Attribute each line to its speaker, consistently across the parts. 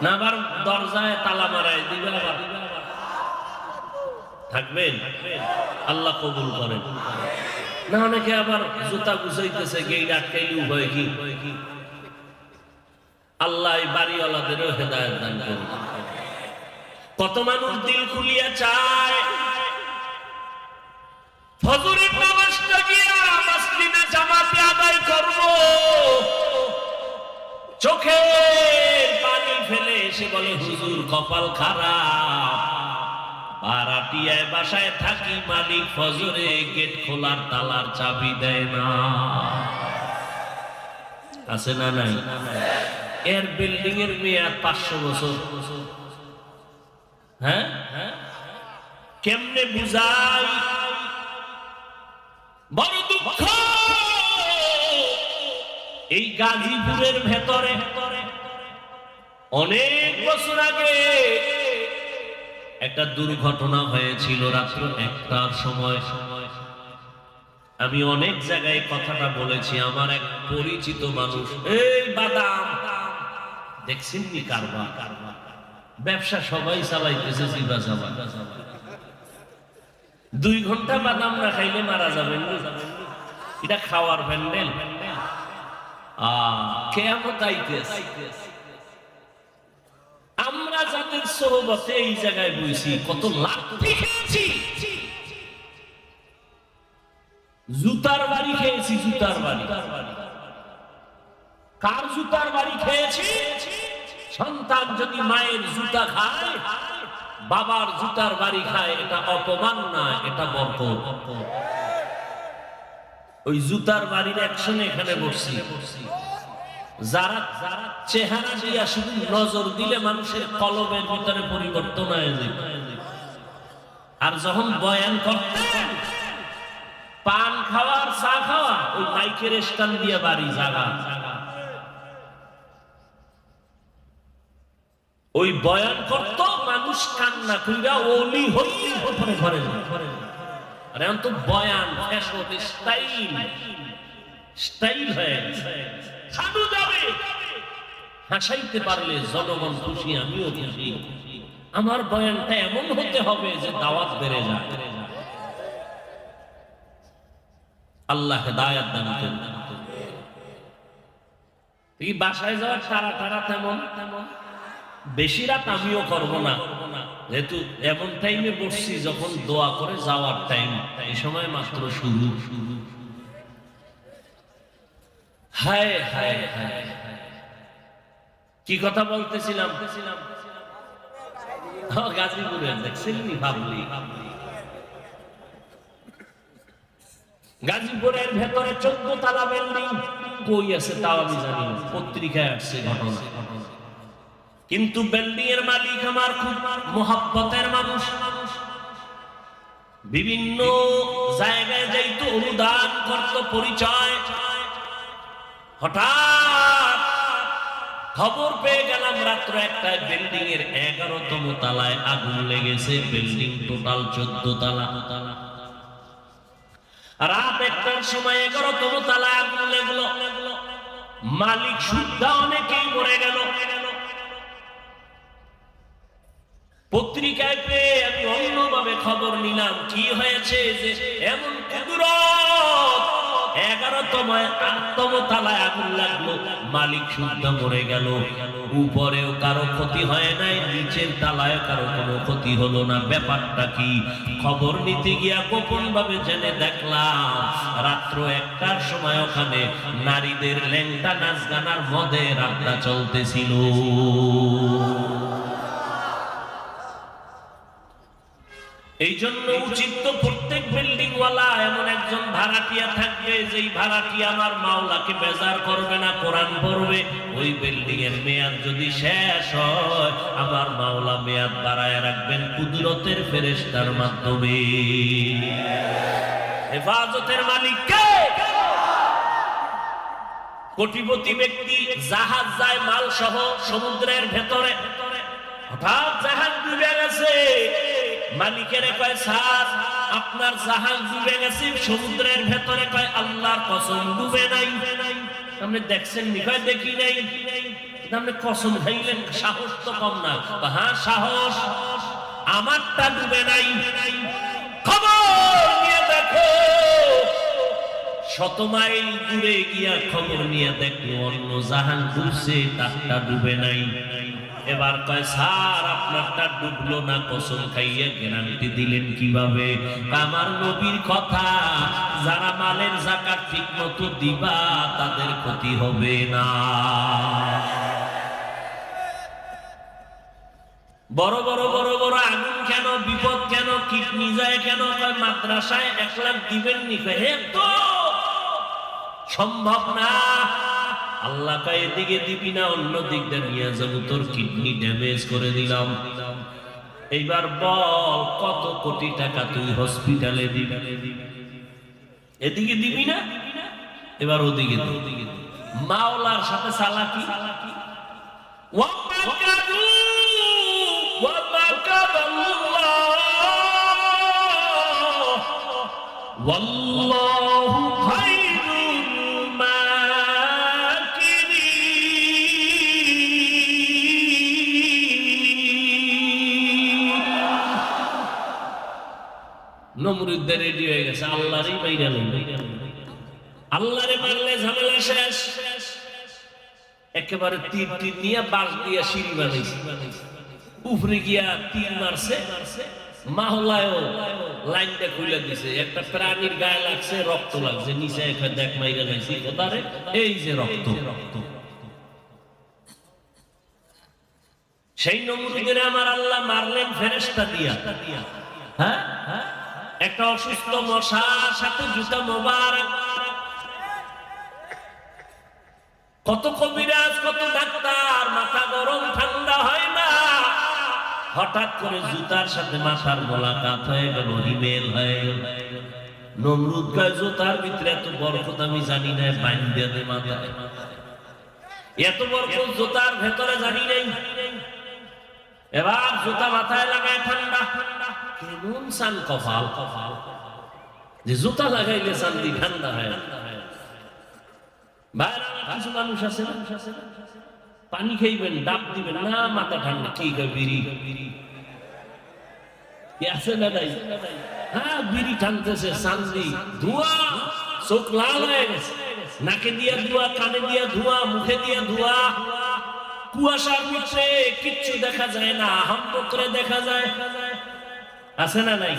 Speaker 1: না আবার দরজায় তালা মারাই দিবে, আবার থাকবেন, আল্লাহ কবুল করেন। না অনেকে আবার জুতা গুছাইতেছে, গেট আটকাইলেও হয় কি। আল্লাহ এই বাড়িওয়ালাদেরও হেদায়েত দান করুন। কত মানুষ দিল খুলিয়া চায় ফজরের নামাজটা গিয়া মসজিদে জামাতে আদায় করব, চোখে পানি ফেলে এসে বলে হুজুর কপাল খারাপ, ভাড়াটিয়ায় বাসায় থাকি, মালিক ফজরে গেট খোলার তালার চাবি দেয় না। আছে না নাই? এর বিল্ডিং এর মেয়াদ 500 বছর। হ্যাঁ, কেমনে বুঝাই? বড় দুঃখ, এই গাজীপুরের ভেতরে অনেক বছর আগে একটা দুর্ঘটনা হয়েছিল রাত্র 1টার সময়। আমি অনেক জায়গায় কথাটা বলেছি। আমার এক পরিচিত মানুষ, এই বাদাম দেখছেন নি কারবার, ব্যবসা সবাই চালাইতেছে, 2 ঘন্টা বাদাম না খাইলে মারা যাবেন। এটা খাওয়ার প্যান্ডেল, কিয়ামত আইতেছে। আমরা যাদের সোহবতে এই জায়গায় বইছি, কত লাঠি খেয়েছি, জুতার বাড়ি খেয়েছি, জুতার বাড়ি। কার জুতার বাড়ি খেয়েছি? সন্তান যদি মায়ের জুতা খায়, বাবার জুতার বাড়ি খায়, এটা অপমান না, এটা বরকত। ওই জুতার বাড়ির অ্যাকশনে এখানে বসছি। যারা চেহারা দিয়া শুধু নজর দিলে মানুষের কলবের ভিতরে পরিবর্তন হয়ে যায়। আর যখন বয়ান করতে পান খাওয়ার, চা খাওয়া, ওই মাইকের স্ট্যান্ড দিয়ে বাড়ি জায়গা, ওই বয়ান করত, মানুষ কান্না কইরা ওলি হইলি ঘরে ঘরে ঘরে। আর এখন তো বয়ান ফ্যাশন, স্টাইল স্টাইল হয়ে সাধু যাবে, হাসাইতে পারলে জনগণ খুশি, আমিও খুশি। আমার বয়ানটা এমন হতে হবে যে দাওয়াত বেড়ে যায়। আল্লাহ হেদায়েত দান করুন। এই বাসায় যাওয়ার তারা তেমন বেশি রাত আমিও করব না, যেহেতু এমন টাইমে বসছি যখন দোয়া করে যাওয়ার টাইম, এই সময় মাত্র শুরু। হায় হায় হায়, কি কথা বলতেছিলাম? গাজীপুরের দেখছেন নি? ভাবলি গাজীপুরের ভেতরে 14 তলা বিল্ডিং কই আছে তাও আমি জানি না, পত্রিকায় আসছে ঘটনা। কিন্তু বিল্ডিং এর মালিক আমার খুব মোহাব্বতের মানুষ, বিভিন্ন জায়গায় যাইতো, অনুদান করত, পরিচয়। হঠাৎ খবর পেয়ে গেলাম রাত্র 1টায় বিল্ডিং এর 11তম তলায় আগুন লেগেছে। বিল্ডিং টোটাল 14 তলা। রাত 1টার সময় 11তম তলায় আগুন লাগলো। মালিক সুদ্ধা অনেকেই মরে গেল। পত্রিকায় পেয়ে আমি অন্যভাবে খবর নিলাম কি হয়েছে, যে এমন কুদরত, 11তম 8তম তলায় আগুন লাগলো, মালিক সুদ্ধা মরে গেল। উপরেও কারো ক্ষতি হয় নাই, নিচের তলায় কারো কোনো ক্ষতি হলো না। ব্যাপারটা কি? খবর নিতে গিয়া গোপন ভাবে জেনে দেখলাম রাত্র 1টার সময় ওখানে নারীদের ল্যাংটা নাচ গানার মদের আড্ডা চলতেছিল। এই জন্য উচিত তো প্রত্যেক বিল্ডিং ওয়ালা এমন একজন ভাড়াটিয়া থাকবে, যেই ভাড়াটিয়া আমার মাওলাকে বেজার করবে না, কোরআন পড়বে। ওই বিল্ডিং এর মেয়াদ যদি শেষ হয়, আমার মাওলা মেয়াদ বাড়ায় রাখবেন কুদরতের ফেরেশতার মাধ্যমে। হেফাজতের মালিক কে? কোটিপতি ব্যক্তি, জাহাজ যায় মাল সহ সমুদ্রের ভেতরে, হঠাৎ জাহাজ ডুবে গেছে। মালিকের কয় স্যার আপনার জাহাজ ডুবে গেছে সমুদ্রের ভেতরে। কয় আল্লাহর কসম ডুবে নাই। আপনি দেখছেন নি? কয় দেখি নাই। আপনি কসম খাইলেন, সাহস তো কম না। হ্যাঁ সাহস, আমারটা ডুবে নাই। খবর নিয়ে দেখো, শত মাইল দূরে গিয়া খবর নিয়ে দেখলো অন্য জাহান ডুবছে, তারটা ডুবে নাই। এবার কয় স্যার আপনারটা ডুবলো না, কসম খাইয়া গ্যারান্টি দিলেন কিভাবে? আমার নবীর কথা, যারা মালের যাকাত ঠিক মতো দিবা তাদের ক্ষতি হবে না। বড় বড় বড় বড় আগুন কেন, বিপদ কেন, কিডনি যায় কেন? মাদ্রাসায় 1 লাখ দিবেন নি? হে তো সম্ভব না। আল্লাহ কয় এদিকে দিবি না, অন্য দিকটা নিয়ে যাবো, তোর কিডনি ড্যামেজ করে দিলাম। এইবার বল কত কোটি টাকা তুই হসপিটালে দিবি? এদিকে দিবি না, এবার ওদিকে দিবি। মাওলার সাথে চালাকি। ওয়াল্লাহু খায়রুল মাকিরিন। নমরুদ্দের রেডি হয়ে গেছে, আল্লাহরই বাইরে আল্লাহরে মারলে ঝামেলা শেষ। একেবারে তীর তীর নিয়ে বাঁশ দিয়ে সিঁড়ি বানাইছে, উপরে গিয়া তীর মারছে। মাহলায়ও লাইনটা খুলে দিছে, একটা প্রাণীর গায়ে লাগছে, রক্ত লাগছে, নিচে একটা দেখ মাইরা লাইছি ওদারে, এই যে রক্ত। সেই নমরুদের আমার আল্লাহ মারলেন ফেরেশতা দিয়া। হ্যাঁ, একটা অসুস্থ মশার সাথে জুতা মোবারক। কত কবিরাজ, কত ডাক্তার, মাথা গরম ঠান্ডা হয় না। হঠাৎ করে জুতার সাথে মাথার মোলাকাত হয়ে গেল, হিমেল হয়ে গেল। নমরুদ কয় জুতার ভিতরে এত বরকত আমি জানি না, বাইন্ধা দে মাথায়। এত বরকত জুতার ভেতরে জানি নাই। এবার জুতা মাথায় লাগায় ঠান্ডা। কেমন সান কপাল যে জুতা লাগাইলে শান্তি ঠান্ডা হয়। কিছু মানুষ আছে না, পানি খাইবেন, ডাব দিবেন না, মাথা ঠান্ডা। কি বিড়ি আছে না নাই? হ্যাঁ, বিড়ি টানতেছে, শান্তি, ধোঁয়া, চোখ লাল হয়ে গেছে, নাকে দিয়া ধোঁয়া, কানে দিয়া ধোঁয়া, মুখে দিয়া ধোঁয়া। কুয়াশার ভিতরে কিচ্ছু দেখা যায় না, হাম্পকরে দেখা যায়। আছে না নাই?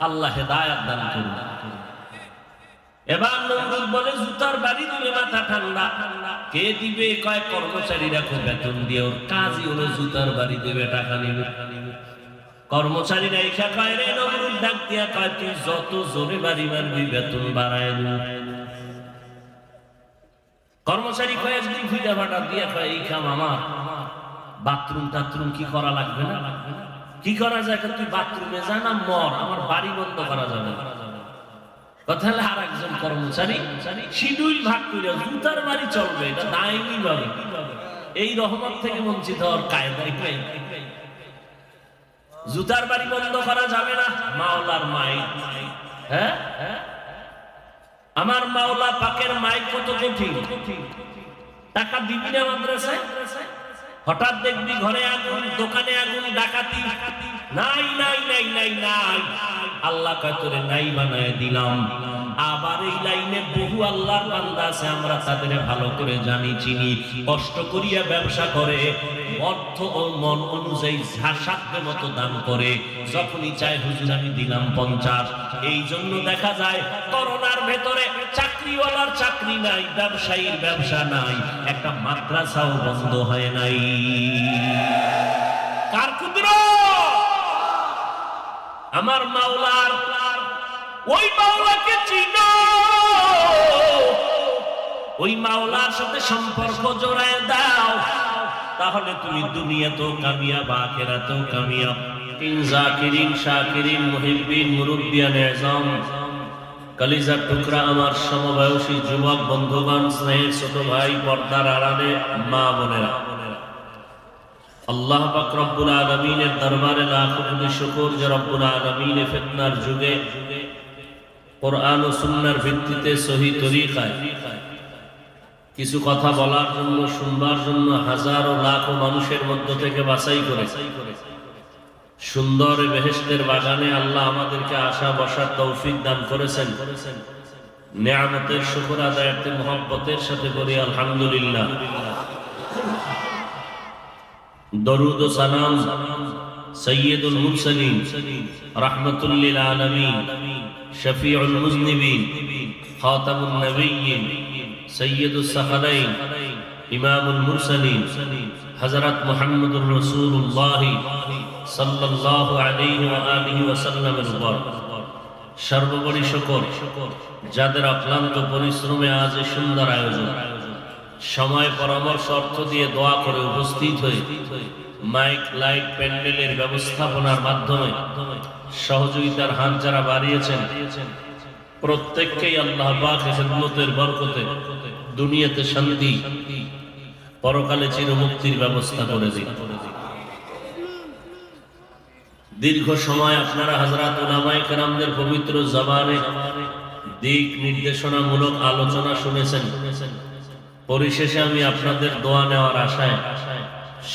Speaker 1: আল্লাহ হেদায়েত দান করুন। এবার নমরুদ বলে জুতার বাড়ি দিলে মাথা ঠান্ডা। কে দিবে? কয় কর্মচারীরা খুব বেতন দিয়ে, ওর কাজই হলো জুতার বাড়ি দেবে, টাকা নেবে। কর্মচারীরা এসে কয় রে নমরুদ ডাক দিয়া কয় তুই যত জোরে বাড়ি মারবি বেতন বাড়ায় না। কর্মচারী কয় একদিন ফিটা ফাটা দিয়া কয় এই কাম আমার, বাথরুম টাথরুম কি করা লাগবে না? কি করা যায়? তুই বাথরুমে যা না মর, আমার বাড়ি বন্ধ করা যাবে না। কথা হলে আর একজন কর্মচারী শিডিউল ভাগ করে জুতার বাড়ি চলবে, এটা দায়নি ভাবে। এই রহমত থেকে বঞ্চিত হওয়ার কায়দাই নাই। জুতার বাড়ি বন্ধ করা যাবে না। মাওলার মাইক, হ্যাঁ, আমার মাওলা পাকের মাইক কত কঠিন। টাকা দিবি না মাদ্রাসায়, হঠাৎ দেখবি ঘরে আগুন, দোকানে আগুন, ডাকাতি। নাই নাই নাই নাই নাই, আল্লাহ কয় তোরে নাই বানায় দিলাম। আবার এই লাইনে বহু আল্লাহর বান্দা আছে, আমরা তাদের ভালো করে জানি চিনি। কষ্ট করিয়া ব্যবসা করে, অর্থ ও মন অনুযায়ী সাধ্য মতো দান করে। যখনই চায় হুজুর আমি দিলাম 50। এই জন্য দেখা যায় করোনার ভেতরে চাকরিওয়ালার চাকরি নাই, ব্যবসায়ীর ব্যবসা নাই, একটা মাদ্রাসাও বন্ধ হয় নাই। কার কুদরত? আমার মাওলার। ওই মাওলাকে চিনো, ওই মাওলার সাথে সম্পর্ক জোড়ায় দাও, তাহলে তুমি দুনিয়াতেও কামিয়াব, আখিরাতেও কামিয়াব। জাকিরিন, শাকিরিন, মুহিব্বিন, মুরব্বিয়ান আযম, কলিজার টুকরা আমার সমবয়সী যুবক বন্ধুগণ, স্নেহের ছোট ভাই, পর্দার আড়ালে মা বোনেরা, আল্লাহ পাক রব্বুল আলামিনের দরবারে লাখো কোটি শুকর যে রব্বুল আলামিন ফিতনার যুগে কোরআন ও সুন্নাহর ভিত্তিতে সহি তরিকায় কিছু কথা বলার জন্য, শুনবার জন্য হাজারো লাখো মানুষের মধ্য থেকে বাছাই করে সুন্দর বেহেশতের বাগানে আল্লাহ আমাদেরকে আসা বসার তৌফিক দান করেছেন। নেয়ামতের শুকর আদায়ার্থে মুহাব্বতের সাথে বলি আলহামদুলিল্লাহ। দরুদ ও সালাম সৈয়দুল মুরসালিন রাহমাতুল লিল আলামিন শফিউল মুজনিবিন খাতামুন নবিয়্যিন সৈয়দুস সাকালাইন ইমামুল মুরসালিন হযরত মুহাম্মদুর রাসূলুল্লাহ সাল্লাল্লাহু আলাইহি ওয়া আলিহি ওয়াসাল্লামের উপর সর্বোপরি শুকর যাদের অক্লান্ত পরিশ্রমে আজ এই সুন্দর আয়োজন, সময় পরামর্শ অর্থ দিয়ে দোয়া করে উপস্থিত হয়ে মাইক লাইট প্যান্ডেলের ব্যবস্থাপনার মাধ্যমে সহযোগিতার হাত যারা বাড়িয়েছেন, প্রত্যেককেই আল্লাহ পাক খেদমতের বরকতে দুনিয়াতে শান্তি, পরকালে চিরমুক্তির ব্যবস্থা করে দিন। দীর্ঘ সময় আপনারা হযরত উলামায়ে কেরামদের পবিত্র জবানে দিক নির্দেশনামূলক আলোচনা শুনেছেন। পরিশেষে আমি আপনাদের দোয়া নেওয়ার আশায়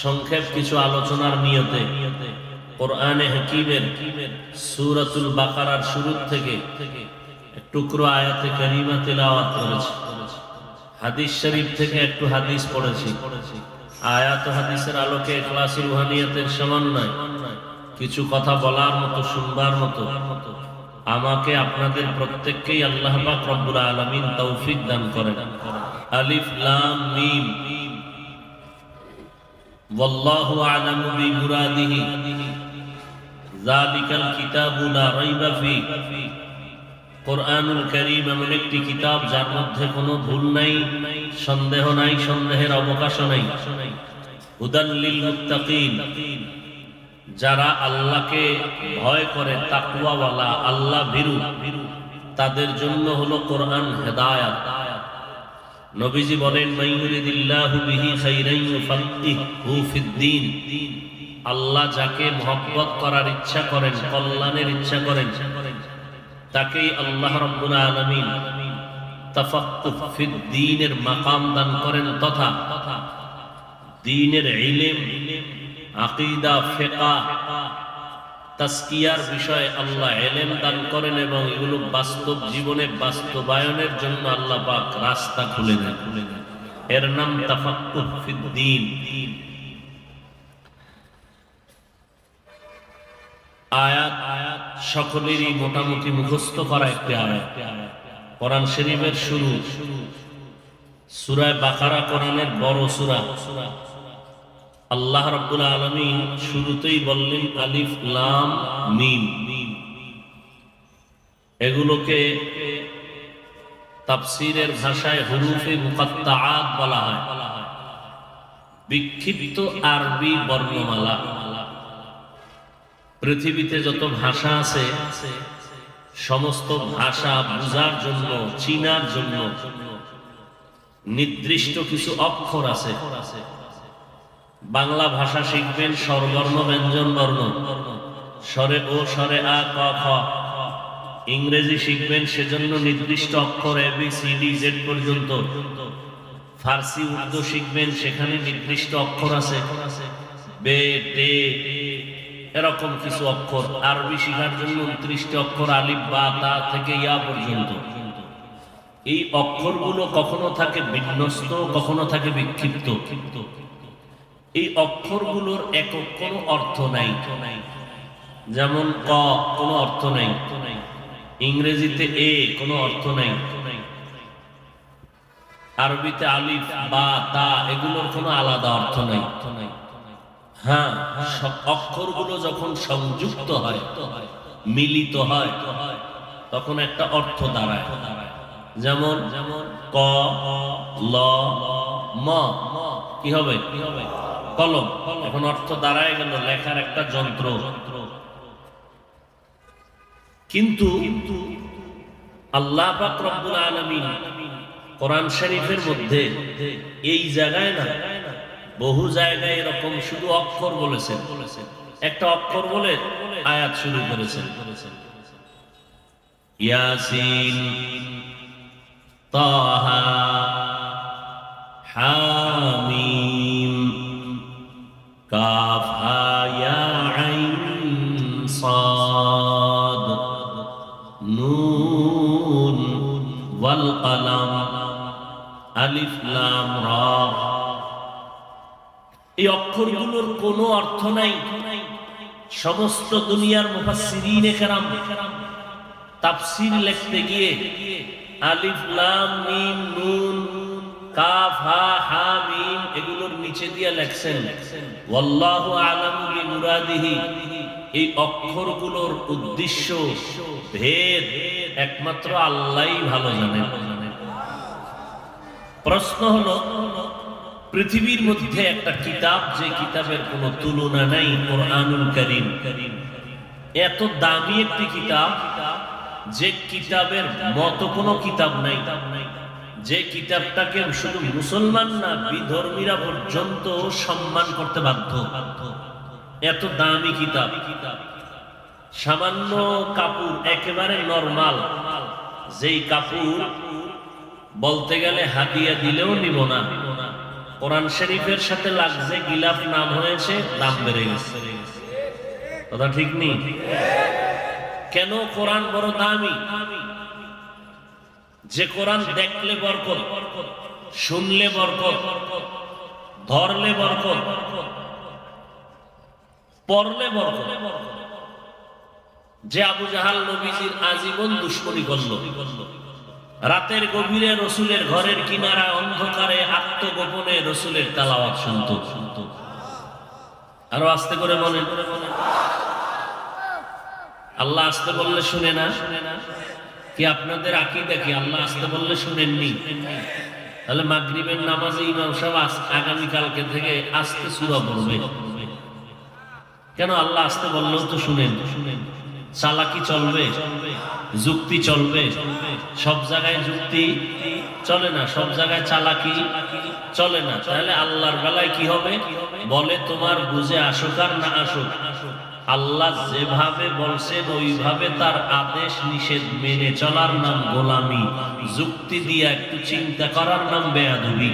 Speaker 1: সংক্ষেপ কিছু আলোচনার নিয়তে কোরআনে হাকীমের সূরাতুল বাকারার শুরু থেকে টুকরো আয়াতে কারিমা তেলাওয়াত করেছি। হাদিস শরীফ থেকে একটু হাদিস পড়েছি। আয়াত ও হাদিসের আলোকে ইখলাস রুহানিয়াতের সমন্বয় কিছু কথা বলার মতো, শুনবার মতো আমাকে আপনাদের প্রত্যেককেই আল্লাহ পাক রব্বুল আলামিন তৌফিক দান করেন। আলিফ লাম মিম ওয়াল্লাহু আ'লামু বিমুরাদিহি যালিকাল কিতাবু লা রাইবা ফীহি। কোরআনুল কারীম এমন একটি কিতাব যার মধ্যে কোনো ভুল নাই, সন্দেহ নাই, সন্দেহের অবকাশ নাই। হুদাল লিল মুত্তাকিন, যারা আল্লাহকে ভয় করে, তাকওয়াওয়ালা, আল্লাহ ভীরু, তাদের জন্য হলো কোরআন হেদায়াত। নবীজি বলেন, মাইয়ুরিদিল্লাহু বিহি খাইরান ইউফাক্কিহু ফিদ্দীন। আল্লাহ যাকে মহব্বত করার ইচ্ছা করেন, কল্যাণের ইচ্ছা করেন, তাকেই আল্লাহ রাব্বুল আলামিন তাফাক্কুহ ফিদ্দীনের মাকাম দান করেন, তথা দ্বীনের ইলম, আকীদা, ফিকহ, তাজকিয়ার বিষয়ে আল্লাহ ইলম দান করেন এবং এগুলো বাস্তব জীবনে বাস্তবায়নের জন্য আল্লাহ পাক রাস্তা খুলে দেন। এর নাম তাফাক্কুহ ফিদ্দীন। আয়াত সকলেরই মোটামুটি মুখস্থ করা একটি আয়াত। কোরআন শরীফের শুরু সূরা বাকারা, কোরআনের বড় সূরা। আল্লাহ রাব্বুল আলামিন শুরুতেই বললেন আলিফ লাম মিম। এগুলোকে তাফসীরের ভাষায় হুরুফে মুকাত্তাআত বলা হয়, বিক্ষিপ্ত আরবি বর্ণমালা। পৃথিবীতে যত ভাষা আছে সমস্ত ভাষা বোঝার জন্য, চিনার জন্য নির্দিষ্ট কিছু অক্ষর আছে। বাংলা ভাষা শিখবেন স্বরবর্ণ, ব্যঞ্জন বর্ণ, স্বরে ও, স্বরে আ, ক, খ। ইংরেজি শিখবেন সেজন্য নির্দিষ্ট অক্ষর A B C D Z পর্যন্ত। ফার্সি উর্দু শিখবেন, সেখানে নির্দিষ্ট অক্ষর আছে, বে টে, এরকম কিছু অক্ষর। আরবি শিখার জন্য 29টি অক্ষর, আলিফ বা তা থেকে ইয়া পর্যন্ত। এই অক্ষরগুলো কখনো থাকে বিন্যস্ত, কখনো থাকে বিক্ষিপ্ত। এই অক্ষরগুলোর একক কোনো অর্থ নাই। যেমন ক, কোনো অর্থ নাই। ইংরেজিতে এ, কোনো অর্থ নাই। আরবিতে আলিফ বা তা, এগুলোর কোনো আলাদা অর্থ নাই। হ্যাঁ, সব অক্ষরগুলো যখন সংযুক্ত হয়, মিলিত হয়, তখন একটা অর্থ দাঁড়ায়। যেমন ক, ল, ম, কি হবে? কলম। এখন অর্থ দাঁড়ায় গেল, লেখার একটা যন্ত্র। কিন্তু আল্লাহ পাক রব্বুল আলামিন কোরআন শরীফের মধ্যে এই জায়গায় না, বহু জায়গায় এরকম শুধু অক্ষর বলেছেন। একটা অক্ষর বলে আয়াত শুরু করেছেন। ইয়াসিন, তাহা, হামিম কাফ হা ইয়া আইন সাদ নুন ওয়াল কলম আলিফ লাম রা। এই অক্ষরগুলোর কোনো অর্থ নাই। সমস্ত দুনিয়ার মুফাসসিরিনে কেরাম তাফসীর লিখতে গিয়ে আলিফ লাম মিম নুন কাফ হা হা মিম এগুলোর নিচে দিয়ে লেখছেন ওয়াল্লাহু আ'লামু বিমুরাদিহি। এই অক্ষরগুলোর উদ্দেশ্য ভেদ একমাত্র আল্লাহই ভালো জানেন। প্রশ্ন হলো, পৃথিবীর মধ্যে একটা কিতাব যে কিতাবের কোনো তুলনা নাই, কোরআনুল কারীম। এত দামি একটি কিতাব, যে কিতাবের মতো কোনো কিতাব নাই, যে কিতাবটাকে শুধু মুসলমান না বিধর্মীরা পর্যন্ত সম্মান করতে বাধ্য। এত দামি কিতাব, সামান্য কাপড়, একেবারে নরমাল, যেই কাপড় বলতে গেলে হাদিয়া দিলেও নিব না। কোরআন শরীফের সাথে লাগছে গিলাফ নাম হয়েছে, দাম বেড়ে গেছে। কথা ঠিক নেই? কেন কোরআন বড় দামি? যে কোরআন দেখলে বরকত, শুনলে বরকত, ধরলে বরকত, পড়লে বরকত। যে আবু জাহাল নবীজির আজীবন দুশমনী করল, রাতের গভীরে রসুলের ঘরের কিনারা অন্ধকারে আত্মগোপনে রসুলের তেলাওয়াত শুনত। আরো আস্তে করে বলেন, আল্লাহ আস্তে বললে শুনে না? কি আপনাদের আকীদা কি আল্লাহ আস্তে বললে শুনেননি? তাহলে মাগরিবের নামাজে ইমাম সাহেব আগামী কালকে থেকে আস্তে সূরা পড়বে কেন? আল্লাহ আস্তে বললেও তো শুনেন। চালাকি চলবে, যুক্তি চলবে, সব জায়গায় যুক্তি চলে না, সব জায়গায় চালাকি চলে না। তাহলে আল্লাহর বেলায় কি হবে? বলে তোমার বুঝে আসুক আর না আসুক, আল্লাহ যেভাবে বলছেন ওইভাবে তার আদেশ নিষেধ মেনে চলার নাম গোলামি, যুক্তি দিয়ে একটু চিন্তা করার নাম বেয়াদবি।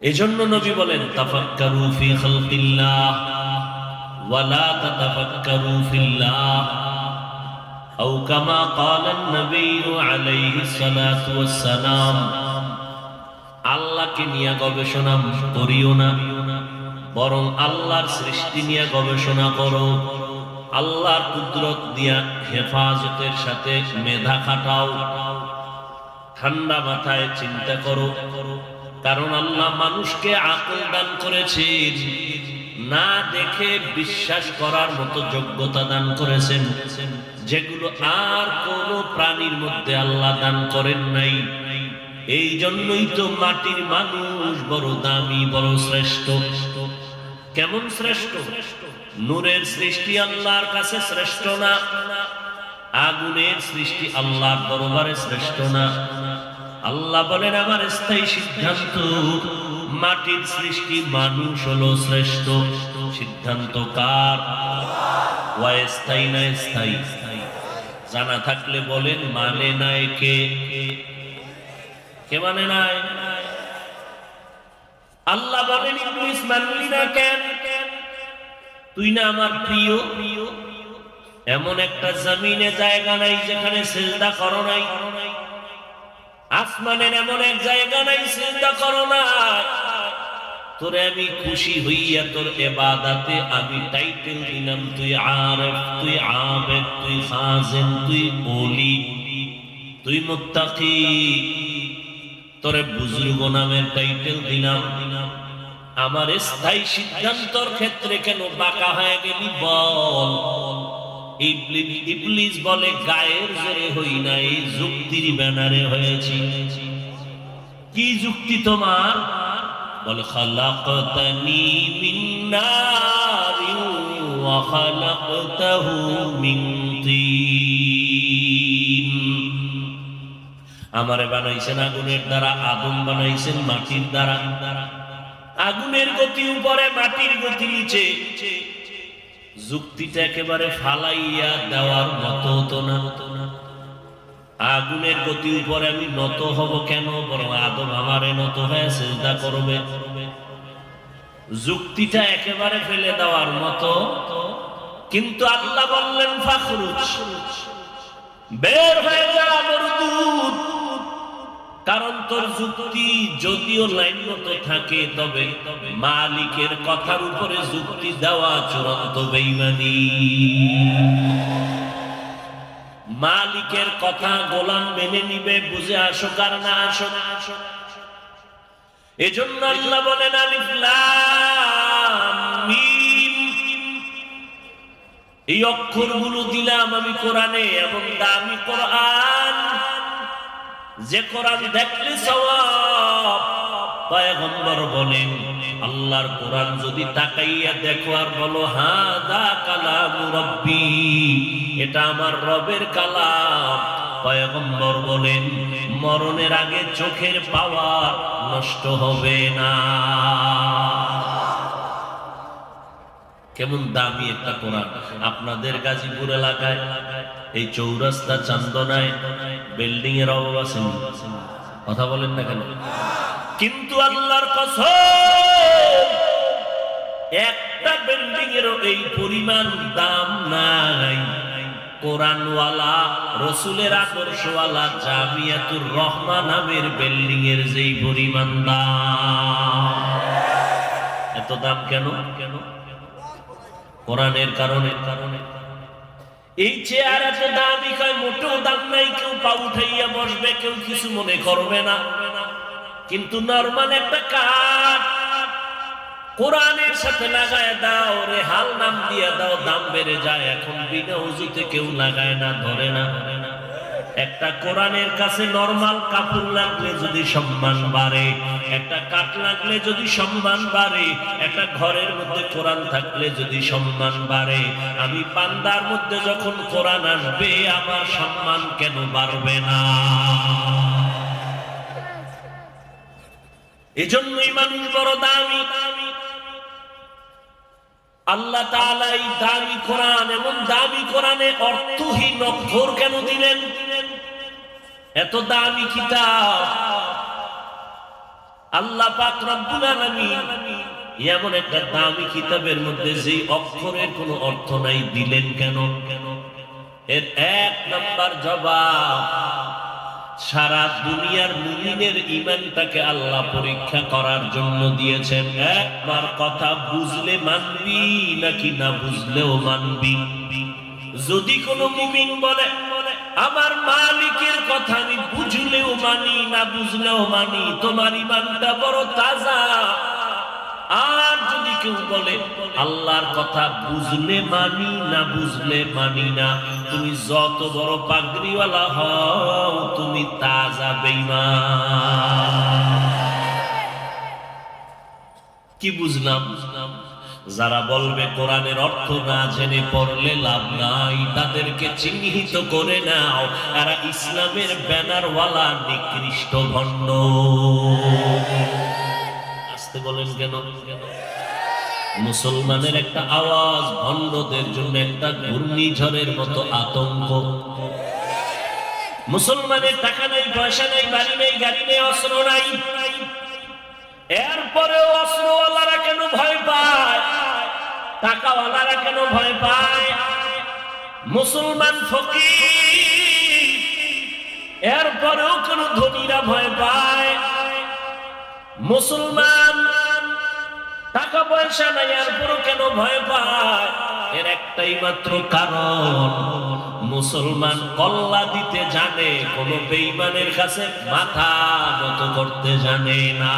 Speaker 1: এজন্য নবী বলেন তাফাক্কারু ফি খালকিল্লাহ ওয়া লা তাতাফাক্কারু ফিল্লাহ, আও কামা ক্বালা an-নবী আলাইহিস সালাতু ওয়াস সালাম। আল্লাহকে নিয়ে গবেষণা করিও না, বরং আল্লাহর সৃষ্টি নিয়ে গবেষণা করো। আল্লাহর কুদরত দিয়া হেফাজতের সাথে মেধা খাটাও, ঠান্ডা মাথায় চিন্তা করো। কারণ আল্লাহ মানুষকে আকল দান করেছেন, না দেখে বিশ্বাস করার মতো যোগ্যতা দান করেছেন, যেগুলো আর কোন প্রাণীর মধ্যে আল্লাহ দান করেন নাই। এই জন্যই তো মাটির মানুষ বড় দামি, বড় শ্রেষ্ঠ। কেমন শ্রেষ্ঠ? নূরের সৃষ্টি আল্লাহর কাছে শ্রেষ্ঠ না, আগুনের সৃষ্টি আল্লাহর দরবারে শ্রেষ্ঠ না। আল্লাহ বলেন আমার স্থায়ী সিদ্ধান্ত, মাটির সৃষ্টি মানুষ হলো শ্রেষ্ঠ। সিদ্ধান্ত কার? অস্থায়ী না স্থায়ী? জানা থাকলে বলেন মানে নাই কে? কে মানে নাই? আল্লাহ বলেন ইবলিস মানলি না কেন? তুই না আমার প্রিয়। এমন একটা জমিনে জায়গা নাই যেখানে সিজদা করো নাই, আসমানের এমন এক জায়গা নাই সিজদা করো না। তোরে আমি খুশি হইয়া তোর ইবাদতে আমি টাইটেল দিলাম, তুই আরিফ, তুই আবেদ, তুই খাজিন, তুই ওলি, তুই মুত্তাকি। তোরে বুজুর্গ নামের টাইটেল দিলাম। আমার স্থায়ী সিদ্ধান্তর ক্ষেত্রে কেন বাঁকা হয়ে গেলি বল? ইবলিস বলে গায়ের জোরে হই নাই, যুক্তির ব্যানারে হয়েছি। কি যুক্তি তোমার? বলে খালাকতানি মিন নারিন ওয়া খালাকতাহু মিন তিন। আমারে বানাইছেন আগুনের দ্বারা, আদম বানাইছেন মাটির দ্বারা। আগুনের গতি উপরে, মাটির গতি নিচে। যুক্তিটা একেবারে ফালাইয়া দেওয়ার মতো হতো না। আগুনের গতির উপরে আমি নত হব কেন, বরং আদম আমারে নত হয়ে সিজদা করবে। যুক্তিটা একেবারে ফেলে দেওয়ার মতো, কিন্তু আল্লাহ বললেন ফাখরুজ, বের হয়ে যা মরদুদ, কারণ তোর যুক্তি যদিও লাইনগত থাকে, তবে মালিকের কথার উপরে যুক্তি দেওয়া চূড়ান্ত বেঈমানি। মালিকের কথা গোলাম মেনে নিবে, বুঝে আসুক আর না আসুক। এজন্য আল্লাহ বলেন আলিফ লাম মিম, এই অক্ষরগুলো দিলাম আমি কোরআনে, এমন দামি কোরআন যে কোরআন দেখলে সওয়াব। পয়গম্বর বলেন আল্লাহর কোরআন যদি তাকাইয়া দেখো আর বলো হাদা কালামু রব্বি, এটা আমার রবের কালাম, পয়গম্বর বলেন মরণের আগে চোখের পাওয়ার নষ্ট হবে না। কেমন দামি একটা কোরআন। আপনাদের গাজীপুর এলাকায় এই চৌরাস্তা চান্দনায় বিল্ডিং এর অভাব আছে, কথা বলেন না কেন? কিন্তু আল্লাহর কসম, একটা বিল্ডিং এর এই পরিমাণ দাম নাই কোরআনওয়ালা রসুলের আদর্শওয়ালা জামিয়াতুর রহমান নামের বিল্ডিং এর যেই পরিমাণ দাম। এত দাম কেন? কোরআনের কারণে। এই চেয়ার এত দামি, কয় মোটেও দাম নাই, কেউ পা উঠাইয়া বসবে, কেউ কিছু মনে করবে না। কিন্তু নরমাল একটা কাঠ কোরআনের সাথে লাগায় দাও রে, হাল নাম দিয়ে দাও, দাম বেড়ে যায়। এখন বিনা উজুতে কেউ লাগায় না, ধরে না। একটা কোরআনের কাছে নরমাল কাপড় লাগলে যদি সম্মান বাড়ে, একটা কাঠ লাগলে যদি সম্মান বাড়ে, একটা ঘরের মধ্যে কোরআন থাকলে যদি সম্মান বাড়ে, আমি বান্দার মধ্যে যখন কোরআন আসবে আমার সম্মান কেন বাড়বে না? এজন্যই মানুষ বড় দামি। আল্লাহ তাআলা এই দামি কোরআন, এমন দামি কোরআনে অর্থহীন অক্ষর কেন দিলেন? এত দামি কিতাব আল্লাহ পাক রব্বুল আলামিন এমন একটা দামি কিতাবের মধ্যে যে অক্ষরের কোনো অর্থ নাই দিলেন কেন? এর এক নাম্বার জবাব, সারা দুনিয়ার মুমিনের ঈমানটাকে আল্লাহ পরীক্ষা করার জন্য দিয়েছেন। একবার কথা বুঝলে মানবি নাকি না বুঝলেও মানবি। যদি কোনো মুমিন বলে আমার মালিকের কথা আমি বুঝলেও মানি না বুঝলেও মানি, তোমার ঈমানটা বড় তাজা। আর যদি কেউ বলে আল্লাহর কথা বুঝলে মানি না বুঝলে মানি না, তুমি যত বড় পাগড়িওয়ালা হও তুমি তাজা বেঈমান। কি বুঝলাম? যারা বলবে কোরআনের অর্থ না জেনে পড়লে লাভ নাই, তাদেরকে চিহ্নিত করে নাও, এরা ইসলামের ব্যানারওয়ালা নিকৃষ্ট ভণ্ড। আসতে বলেন কেন? মুসলমানের একটা আওয়াজ ভণ্ডদের জন্য একটা ঘূর্ণিঝড়ের মতো আতঙ্ক। মুসলমানের টাকা নেই, পয়সা নেই, বাড়ি নেই, গাড়ি নেই, অস্ত্র নাই, এরপরেও অস্ত্রওয়ালারা কেন ভয় পায়? টাকাওয়ালারা কেন ভয় পায়? মুসলমান ফকির, এরপরেও কেন ধনীরা ভয় পায়? মুসলমান টাকা পয়সা নাই, এরপরও কেন ভয় পায়? এর একটাই মাত্র কারণ, মুসলমান কল্লা দিতে জানে, কোন বেঈমানের কাছে মাথা নত করতে জানে না।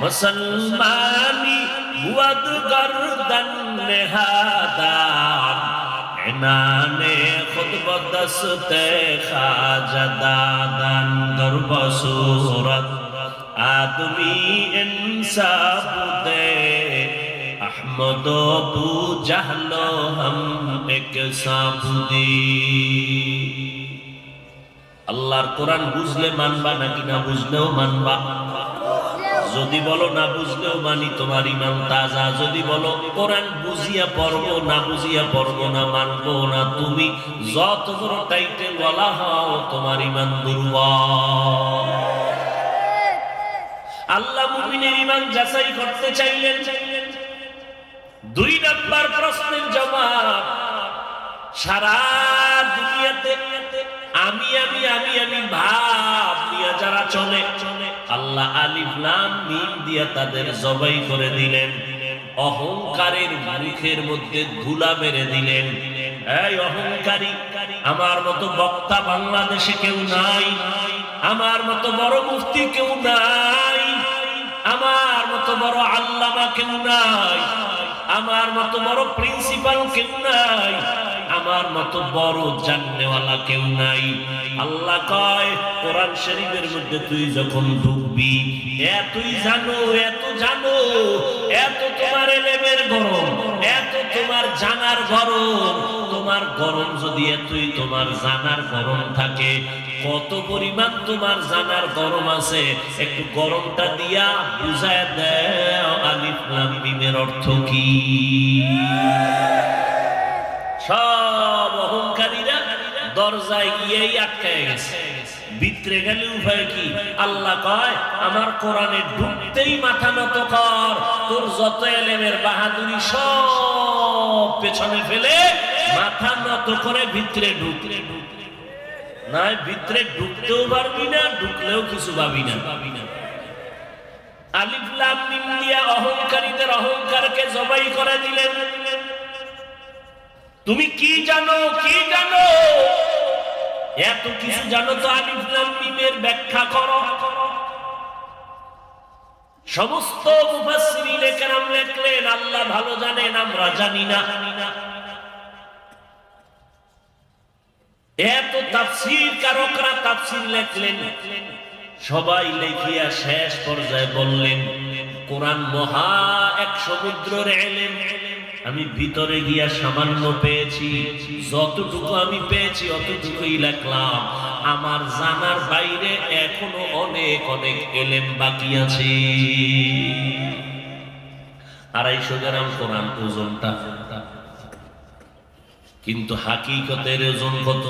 Speaker 1: মুসলমানি বুয়াদ গর্দন নেহাদান, এনানে খুতবত দস্তে খাজাদাদান, গর্ব সুরত আদমি ইনসাফ দে, আহমদ বু জাহলো হাম এক সাবুদি। আল্লাহর কোরআন বুঝলে মানবা নাকি না বুঝলেও মানবা? যদি বলো না বুঝলেও মানি, তোমার ইমান তাজা। যদি বলো কোরআন বুঝিয়া পড়বো, না বুঝিয়া পড়বো না, মানবো না, তুমি যত বড় টাইটেল বলা হও, তোমার ইমান দুর্বল। আল্লাহ মুমিনের ইমান যাচাই করতে চাইলেন। 2 নাম্বার প্রশ্নের জবাব, সারা দুনিয়াতে আমি আমি আমি আমি ভাব নিয়ে যারা চলে, আল্লাহ আলিফ লাম মিম দিয়া তাদের জবাই করে দিলেন। অহংকারের মুখের মধ্যে ধুলা মেরে দিলেন। এই অহংকারী, আমার মতো বক্তা বাংলাদেশে কেউ নাই, আমার মতো বড় মুফতি কেউ নাই, আমার মতো বড় আল্লামা কেউ নাই, আমার মতো বড় প্রিন্সিপাল কেউ নাই, আমার মতো বড় জাননেওয়ালা কেউ নাই। আল্লাহ কয় কোরআন শরীফের মধ্যে তুই যখন ঢুকবি, এতই জানো, এত জানো, এত তোমার এলেমের গরম, এত তোমার জানার গরম, তোমার গরম যদি এতই তোমার জানার গরম থাকে, কত পরিমাণ তোমার জানার গরম আছে একটু গরমটা দিয়া বুঝায় দাও আলিফ লাম মিমের অর্থ কি। সব অহংকারীরা দরজায় গিয়েই আটকায় গেছে, ভিতরে গেলে উপায় কি? আল্লাহ কয় আমার কোরআনে ঢুকতেই মাথা নত কর, তোর যত এলেমের বাহাদুরি সব পেছনে ফেলে মাথা নত করে ভিতরে ঢুক। না ভিতরে ঢুকতেও পারবি না, ঢুকলেও কিছু পাবি না। আলিফ লাম মিম দিয়া অহংকারীদের অহংকারকে জবাই করে দিলেন। তুমি কি জানো, কি জানো? এত কিছু জানো তো আলিফ লাম মিমের ব্যাখ্যা করো। সমস্ত মুফাসসিরিনে কেরাম লিখলেন আল্লাহ ভালো জানেন, আমরা জানি না। এত তাফসীর কারকরা তাফসীর লিখলেন, সবাই লিখিয়া শেষ পর্যায়ে বললেন কোরআন মহা এক সমুদ্রের ইলম, আমি ভিতরে গিয়া সামান্য পেয়েছি, যতটুকু আমি পেয়েছি অতটুকুই লিখলাম, আমার জানার বাইরে এখনো অনেক অনেক ইলম বাকি আছে। 250 গ্রাম কোরআন ওজনটা, কিন্তু হাকিকতের ওজন কত?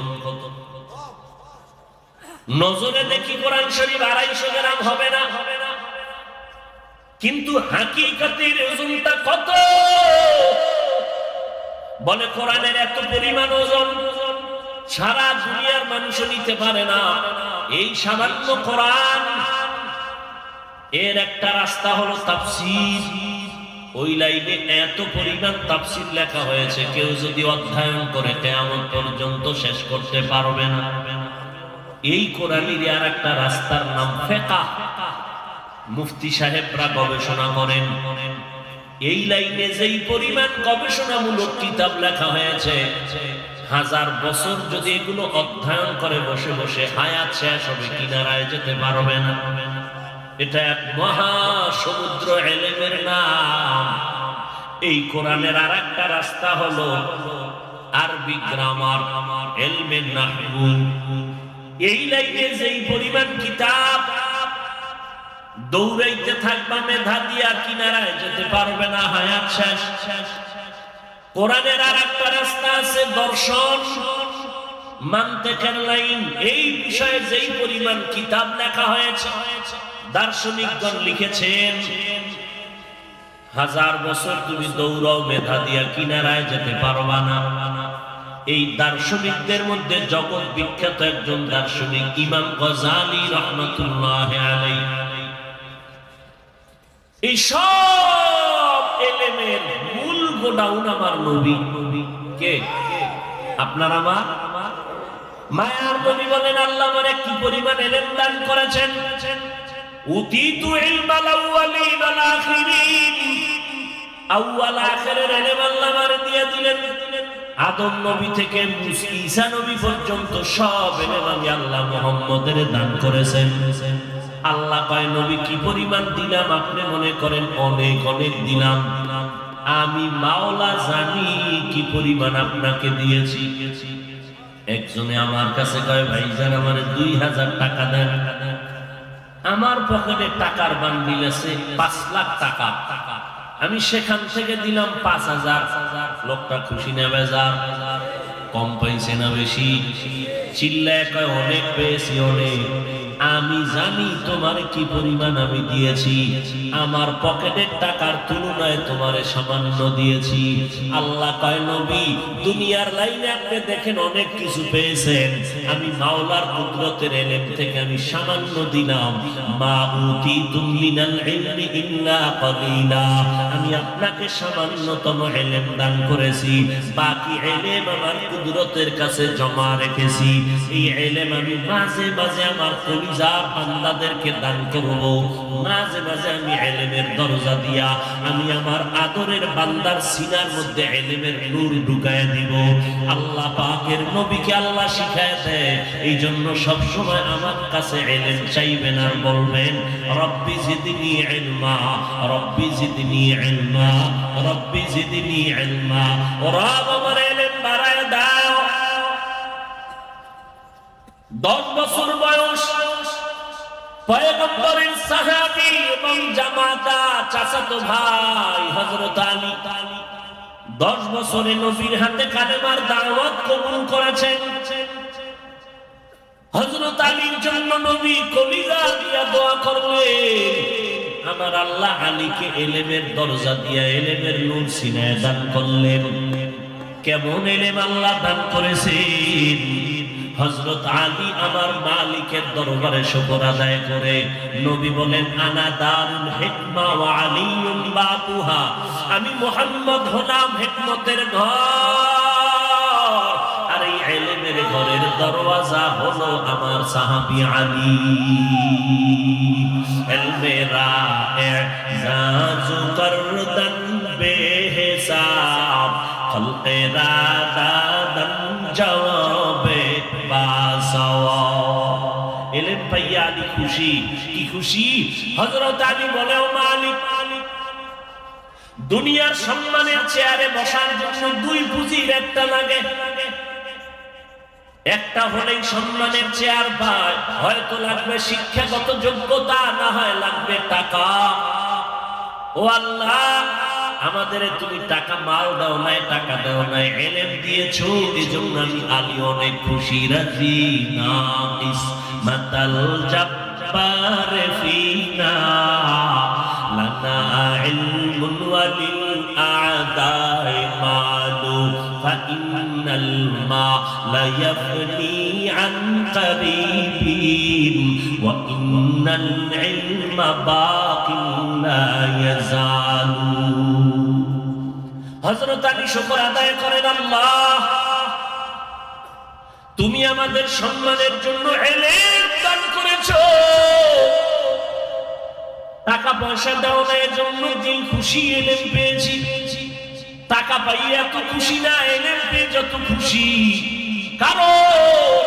Speaker 1: নজরে দেখি কোরআন শরীফ 250 গ্রাম হবে না, কিন্তু হাকিকতের ওজনটা কত? বলে কোরআনের এত পরিমাণ ওজন সারা দুনিয়ার মানুষ নিতে পারে না। এই সামান্য কোরআন, এর একটা রাস্তা হলো তাফসীর। ওই লাইনে এত পরিমাণ তাফসীর লেখা হয়েছে, কেউ যদি অধ্যয়ন করে কিয়ামত পর্যন্ত শেষ করতে পারবে না। এই কোরআনের আর একটা রাস্তার নাম ফিকহ। মুফতি সাহেবরা গবেষণা করেন, এই লাইনে যেই পরিমাণ গবেষণামূলক কিতাব লেখা হয়েছে, 1000 বছর যদি এগুলো অধ্যয়ন করে বসে বসে হায়াত শেষ হবে, কিনারায় যেতে পারবে না। এটা এক মহা সমুদ্র ইলমের নাম। এই কোরআনের আর একটা রাস্তা হলো আরবি গ্রামার, ইলমে নাহউ। এই লাইনে যেই পরিমাণ কিতাব দৌড়াইতে থাকবা মেধা দিয়া, কিনারায় যেতে পারবে না, হায়াত শেষ। কোরআনের আর একটা রাস্তা আছে দর্শন, মানতিকের লাইন। এই বিষয়ে যেই পরিমাণ কিতাব লেখা হয়েছে, দার্শনিকগণ লিখেছেন, 1000 বছর তুমি দৌড়াও মেধা দিয়া, কিনারায় যেতে পারবা না। এই দার্শনিকদের মধ্যে জগৎ বিখ্যাত একজন দার্শনিক ইমাম গজালি রাহমাতুল্লাহি আলাইহি। এই সব এলেমের মূল গোডাউন আমার নবী। কে? আপনার আমার মায়ার নবী বলেন আল্লাহ আমারে কি পরিমাণ ইলম দান করেছেন। উতিতু ইলমাল আউয়ালিন ওয়াল আখিরিন, আউয়াল আখিরের ইলম আল্লাহ আমারে দিয়ে দিলেন। আদম নবী থেকে ঈসা নবী পর্যন্ত সব ইলম আমি আল্লাহ মুহাম্মদের দান করেছেন। আল্লাহ কয় নবী কি পরিমাণ দিলাম? আপনি মনে করেন অনেক অনেক দিলাম, আমি মাওলা জানি কি পরিমাণ আপনাকে দিয়েছি। একজনে আমার কাছে কয় ভাইজান আমার 2000 টাকা দেন। আমার পকেটে টাকার বান্ডিল আছে 5 লাখ টাকা, আমি সেখান থেকে দিলাম 5,000। লোকটা খুশি না বেজার? কম পাইছে না বেশি? চিল্লায় কয় অনেক পেয়েছি অনেক। আমি জানি তোমার কি পরিমাণ আমি দিয়েছি, আমার পকেটের টাকার তুলনায় তোমারে সামান্য দিয়েছি। আল্লাহ কয় নবী দুনিয়ার লাইনে আপনি দেখেন অনেক কিছু পেয়েছেন, আমি মাওলার কুদরতের ইলম থেকে আমি সামান্য দিলাম। মা উতিতুম মিনাল ইলমি ইল্লা কালিলা, আমি আপনাকে সামান্যতম ইলম দান করেছি, বাকি ইলম আমার কুদরতের কাছে জমা রেখেছি। এই ইলম আমি মাঝে মাঝে আমার কলিজার বান্দাদেরকে দান করব, মাঝে মাঝে আমি ইলমের দরজা দিয়া আমি আমার আদরের বান্দার সিনার মধ্যে ইলমের নূর ঢুকায় দিব। আল্লাহ পাকের নবীকে আল্লাহ শিখায় দেয়, এই জন্য সব সময় আমার কাছে ইলম চাইবেন আর বলবেন রব্বি জিদনি ইলমা, রব্বি জিদনি ইলমা, রব্বি জিদনি ইলমা। রব আমার ইলম বাড়ায় দাও। 10 বছর বয়স, পয়গম্বরের সাহাবী এবং জামাতা চাচাতো ভাই হযরত আলী 10 বছরে নবীর হাতে কালেমার দাওয়াত কবুল করেছেন। হযরত আলীর জন্য নবী কলিজা দিয়া দোয়া করলেন, আমার আল্লাহ আলীকে ইলমের দরজা দিয়া ইলমের নূর সিনায় দান করলেন। কেমন ইলম আল্লাহ দান করেছেন? হযরত আলী আমার মালিকের দরবারে শুকর আদায় করে নবী বলেন আনা দারুল হিকমা ওয়া আলিয়ুম বাবুহা, আমি মুহাম্মদ হলাম হিকমতের ঘর, আর এই ইলমের ঘরের দরওয়াজা হলো আমার সাহাবী আলী। ইলমেরা ইজাজু করদান বেহিসাব, খলকেরা দাদান জওয়াবে বাসাওয়া। ইলম পাইয়া আলী খুশি, কি খুশি? হযরত আলী বলে ও মালিক, দুনিয়ার সম্মানের চেয়ারে বসার জন্য 2 পুঁজির একটা লাগে, একটা হলেই সম্মানের চেয়ার পায়, হয়তো লাগবে শিক্ষাগত যোগ্যতা, না হয় লাগবে টাকা। ও আল্লাহ, আমাদের তুমি টাকা মাল দাও নাই, টাকা দাও নাই, ইলম দিয়েছো, এজন্য আমি আলী অনেক খুশি। রাজি নাকিস মাতাল জব্বার ফিনা লানা ইলমুন ওয়ালিল আদাই মালু ফাইনাল মা লা ইয়াফনি আন করিবিন ওয়া ইন্নাল ইলমা বাকিন লা ইয়াজালু। হযরত আলী শুকর আদায় করেন, আল্লাহ তুমি আমাদের সম্মানের জন্য ইলম দান করেছো, টাকা পয়সা দাও না, এজন্য দিল খুশি, ইলম পেয়েছি। টাকা পাই এত খুশি না, ইলম পেয়ে যত খুশি। কারণ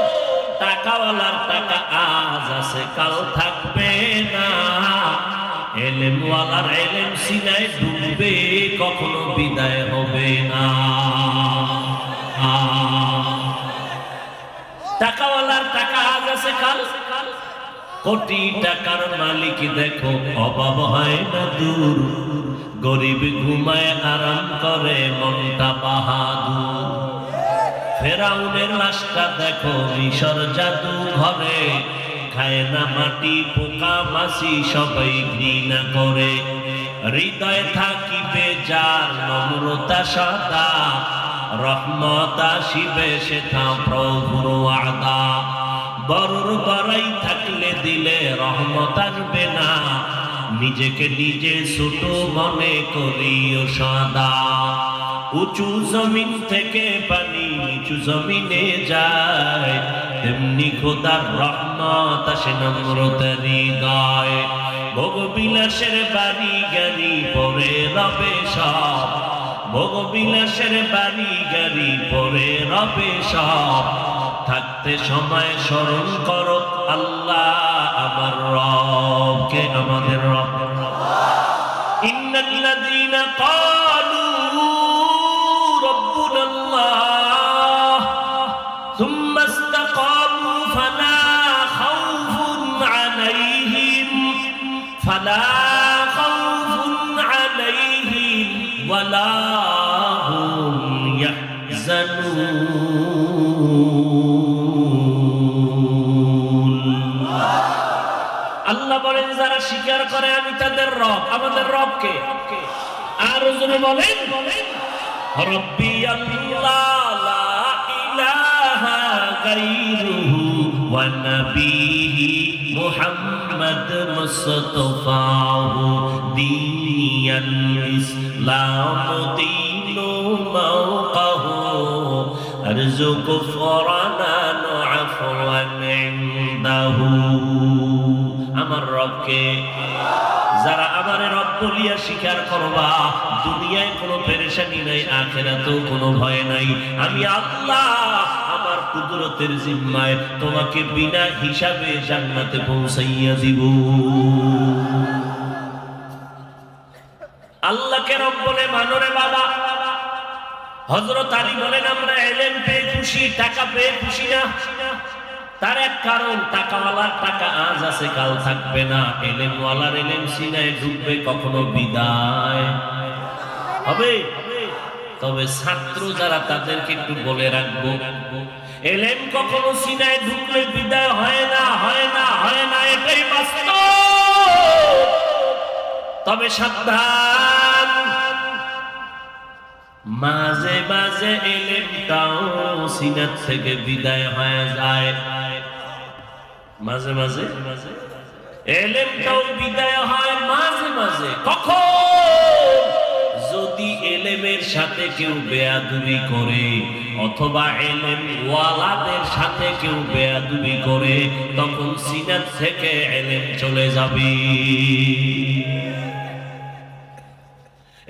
Speaker 1: টাকাওয়ালার টাকা আজ আছে কাল থাকবে না, ইলমওয়ালার ইলম সিনায় ডুববে, কখনো বিদায় হবে না। টাকাওয়ালার টাকা আজ আছে কাল, কোটি টাকার মালিক দেখো অভাব হয় না দূর, গরিব ঘুমায় আরাম করে মনটা বাহাদুর। ফেরাউনের লাশটা দেখো মিশর জাদু ঘরে, খায় না মাটি পোকা মাছি সবাই ঘৃণা করে। হৃদয় থাকিবে যার নম্রতা সদা, রহমত আসিবে সেথা প্রভুর ওয়াদা। বড়র বড়াই থাকলে দিলে রহমত আসবে না, নিজেকে নিজে ছোট মনে করিও সদা। উঁচু জমিন থেকে পানি নিচু জমিনে যায়, তেমনি খোদার রহমত আসে নম্রতার হৃদয়। ভোগ বিলাসের বাড়ি গাড়ি পরে রবে সব, ভোগ বিলাসের বাড়ি গাড়ি পরে রবে সব। থাকতে সময় স্মরণ করো আল্লাহ আমার রবকে, আমাদের রব। ইন্নাল্লাযীনা ক্বালু রাব্বুনাল্লাহ সুম্মা ইসতাকামু ফালা খাউফুন আলাইহিম খাউফুন আলাইহিম ওয়ালা হুম ইয়াহজানুন। আল্লাহ বলেন যারা স্বীকার করে আমি তাদের রব, আমাদের রবকে। আর জোরে বলেন রব্বি আল্লাহ লা ইলাহা গায়রুহু ওয়া নবিহি মুহাম্মদ মুস্তাফাহু দীনাল ইসলাম দীনু মাওকাহু আরজুকু ফরানান আফওয়ান ইনদাহু। আমার রবকে যারা আমার রব বলিয়া স্বীকার করবা, দুনিয়ায় কোনো পেরেশানি নাই, আখিরাতেও কোনো ভয় নাই। আমি আল্লাহ আমার কুদরতের জিম্মায় তোমাকে বিনা হিসাবে জান্নাতে পৌঁছাইয়া দিব। আল্লাহকে রব বলে মানরে বাবা। হযরত আলী বলেন আমরা ইলম পেয়ে খুশি, টাকা পেয়ে খুশি না। তার এক কারণ, টাকাওয়ালার টাকা আজ আছে কাল থাকবে না, এলেমওয়ালার এলেম সিনায় ঢুকবে কখনো বিদায় হবে। তবে ছাত্র যারা তাদেরকে একটু বলে রাখবো, এলেম কখনো সিনায় ঢুকলে বিদায় হয় না, হয় না, হয় না, এটাই বাস্তব। তবে সাবধান, মাঝে মাঝে এলেমটাও সিনা থেকে বিদায় হয়ে যায়, মাঝে মাঝে এলেমটাও বিদায় হয় মাঝে মাঝে। কখন? যদি এলেমের সাথে কেউ বেয়াদবি করে অথবা এলেম ওয়ালাদের সাথে কেউ বেয়াদবি করে, তখন সিনা থেকে এলেম চলে যাবে।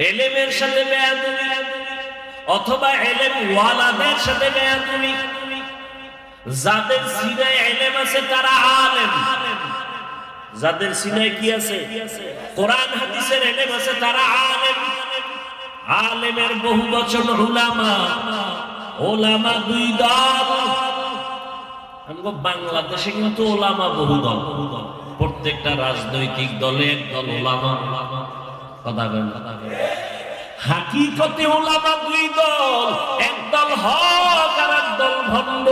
Speaker 1: এলেমের সাথে বেয়াদবি অথবা এলেম ওয়ালাদের সাথে বেয়াদবি, যাদের সিনায় ইলম আছে তারা আলেম, যাদের সিনায় কি আছে? কোরআন হাদিসের ইলম আছে তারা আলেম। আলেমের বহু বচন উলামা। উলামা দুই দল। আমগো বাংলাদেশে কিন্তু উলামা বহু দল, প্রত্যেকটা রাজনৈতিক দলে একদল উলামা। কথা বলেন, হাকিকতে উলামা দুই দল, একদল হক আর একদল ভণ্ড।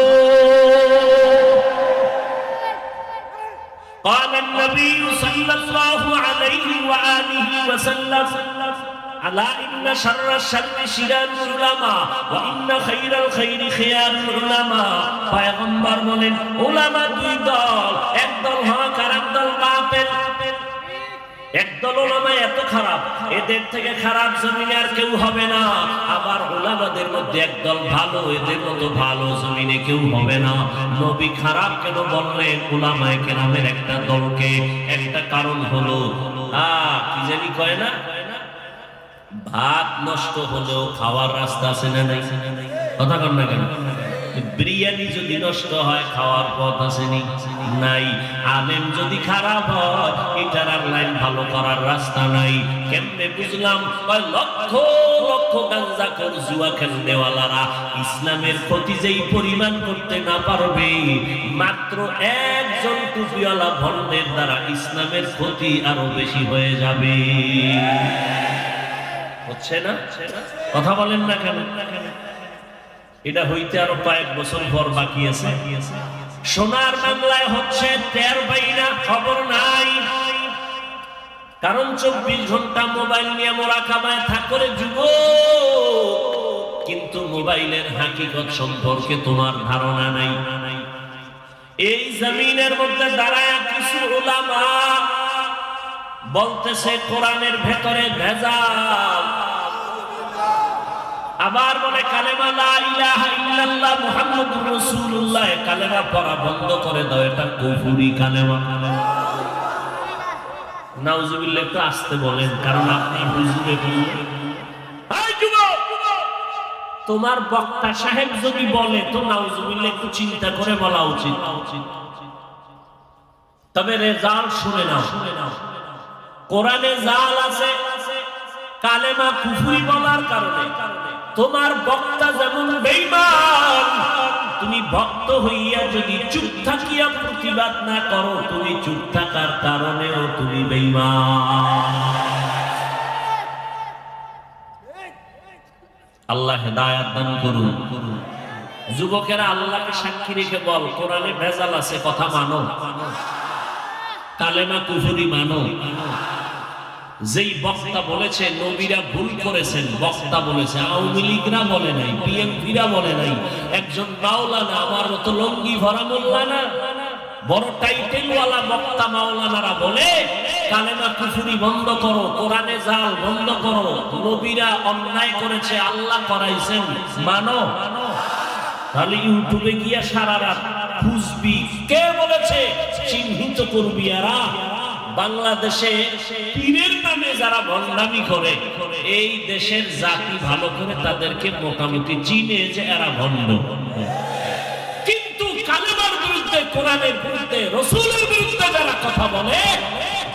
Speaker 1: قال النبي صلى الله عليه وآله وسلم ألا إن شر الشر شرار العلماء وإن خير الخير خيار العلماء। পয়গম্বর বলেন উলামা দুই দল, একদল হক আর একদল বাতিল। একদল উলামা এত খারাপ, এদের থেকে খারাপ জমিনে আর কেউ হবে না। আবার উলামাদের মধ্যে একদল ভালো, এদের মতো ভালো জমিনে কেউ হবে না। নবী খারাপ কেন বললেন উলামায়ে কেরামের একটা দলকে? একটা কারণ হলো কি জানি কয় না, ভাত নষ্ট হলেও খাওয়ার রাস্তা আছে না নাই? কথা কন না কেন? বিরিয়ানি যদি নষ্ট হয় খাওয়ার পথ আছে নাই? আলেম যদি খারাপ হয় এটার আর লাইন ভালো করার রাস্তা নাই। কেমনে বুঝলাম? লক্ষ লক্ষ গাঞ্জাখোর জুয়া খেলনেওয়ালারা ইসলামের ক্ষতি যেই পরিমাণ করতে না পারবে, মাত্র একজন টুপিওয়ালা ভণ্ডের দ্বারা ইসলামের ক্ষতি আরো বেশি হয়ে যাবে। হচ্ছে না? কথা বলেন না কেন? এটা হইতে আরো কয়েক বছর পর বাকি আছে। সোনার বাংলায় হচ্ছে টের পাই না, খবর নাই। কারণ 24 ঘন্টা মোবাইল নিয়ে মোরাকাবায় থাকরে যুবক, কিন্তু মোবাইলের হাকিকত সম্পর্কে তোমার ধারণা নাই। এই জমিনের মধ্যে দাঁড়ায় কিছু উলামা বলতেছে কোরআনের ভেতরে ভেজাল, আবার বলে কালেমা লা ইলাহা ইল্লাল্লাহ মুহাম্মাদুর রাসূলুল্লাহ, কালেমা পড়া বন্ধ করে দাও, এটা কুফরি কালেমা। নাউজুবিল্লাহ, একটু আসতে বলেন, কারণ আপনি হুজুরে বললেন। এই যুবক, তোমার বক্তা সাহেব যদি বলে তো নাউজুবিল্লাহ একটু চিন্তা করে বলা উচিত। তবে রেজাল্ট শুনে নাও। কোরআনে জাল আছে কালেমা কুফরি বলার কারণে। তোমার বক্তা যেমন বেঈমান, তুমি ভক্ত হইয়া যদি চুপ থাকিয়া প্রতিবাদ না করো, তুমি চুপ থাকার কারণেও তুমি বেঈমান। আল্লাহ হেদায়েত দান করুন। যুবকেরা আল্লাহকে সাক্ষী রেখে বল, কোরআনে ভেজাল আছে, কথা মানো, কালেমা কুফরি মানো। যেই বক্তা বলেছে নবীরা ভুল করেছেন, বক্তা বলেছে, আওয়ামী লীগরা বলে নাই, বিএনপিরা বলে নাই, একজন মাওলানা, আমার মতো লঙ্গি ভরা মোল্লা না, বড় টাইটেলওয়ালা বক্তা মাওলানারা বলে কালেমা কুফরি বন্ধ করো, কোরআনে জাল বন্ধ করো, নবীরা অন্যায় করেছে, আল্লাহ করাইছেন, মানো। তাহলে ইউটিউবে গিয়া সারা রাত খুঁজবি কে বলেছে, চিহ্নিত করবি। এরা বাংলাদেশে পীরের নামে যারা ভণ্ডামি করে, এই দেশের জাতি ভালো করে তাদেরকে মোটামুটি চিনে যে এরা ভণ্ড। কিন্তু কালেমার বিরুদ্ধে, কোরআনের বিরুদ্ধে, রাসূলের বিরুদ্ধে যারা কথা বলে,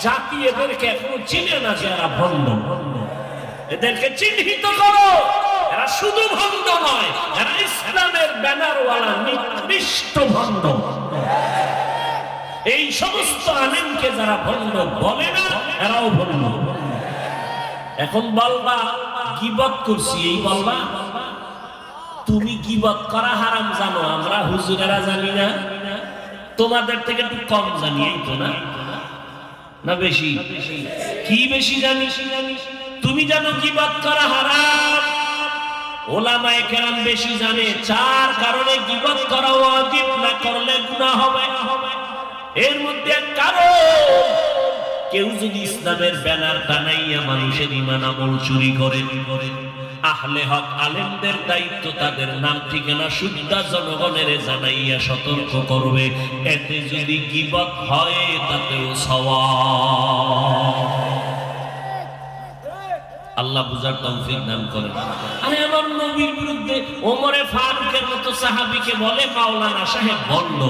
Speaker 1: জাতি এদেরকে এখনো চিনে না যে এরা ভণ্ড। এদেরকে চিহ্নিত করো। এরা শুধু ভণ্ড নয়, এরা ইসলামের ব্যানারওয়ালা নিকৃষ্ট ভণ্ড। এই সমস্ত আলেমকে যারা ভণ্ড বলে না, এরাও ভণ্ড। এখন বলবা গীবত করছি, এই বলবা তুমি গীবত করা হারাম জানো, আমরা হুজুরেরা জানি না, তোমাদের থেকে একটু কম জানি, এই তো না, না বেশি? কি বেশি জানি? তুমি জানো গীবত করা হারাম, ওলামায়ে কেরাম বেশি জানে, চার কারণে গীবত করা ওয়াজিব, না করলে গুনাহ হবে। এর মধ্যে কারণ, কেউ যদি ইসলামের ব্যানার টানাইয়া মানুষের ঈমান আমল চুরি করে, আহলে হক আলেমদের দায়িত্ব তাদের নাম ঠিকানা শুদ্ধা জনগণের জানাইয়া সতর্ক করবে। এতে যদি গীবত হয় তাতেও সওয়াব। আল্লাহ বুঝার তৌফিক দান করেন। আরে আমার নবীর বিরুদ্ধে ওমরে ফারুকের মতো সাহাবীকে বলে মাওলানা সাহেব ভণ্ড।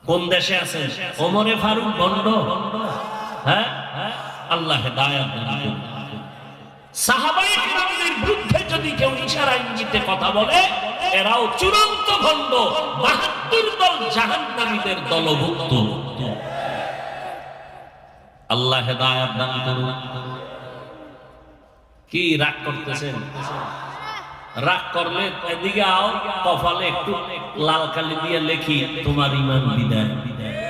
Speaker 1: কোন দেশে আছেন? ওমরে ফারুক ভণ্ড? হ্যাঁ, আল্লাহ হেদায়েত দান করুন। সাহাবায়ে কেরামদের বিরুদ্ধে যদি কেউ ইশারা ইঙ্গিতে কথা বলে, এরাও চূড়ান্ত ভণ্ড, ৭২ দল জাহান্নামীদের দলভুক্ত। আল্লাহ হেদায়েত দান করুন। কি রাগ করতেছেন? রাগ করলে এদিকে আও, কপালে একটু লাল কালি দিয়ে লেখি তোমার ঈমান বিদায়।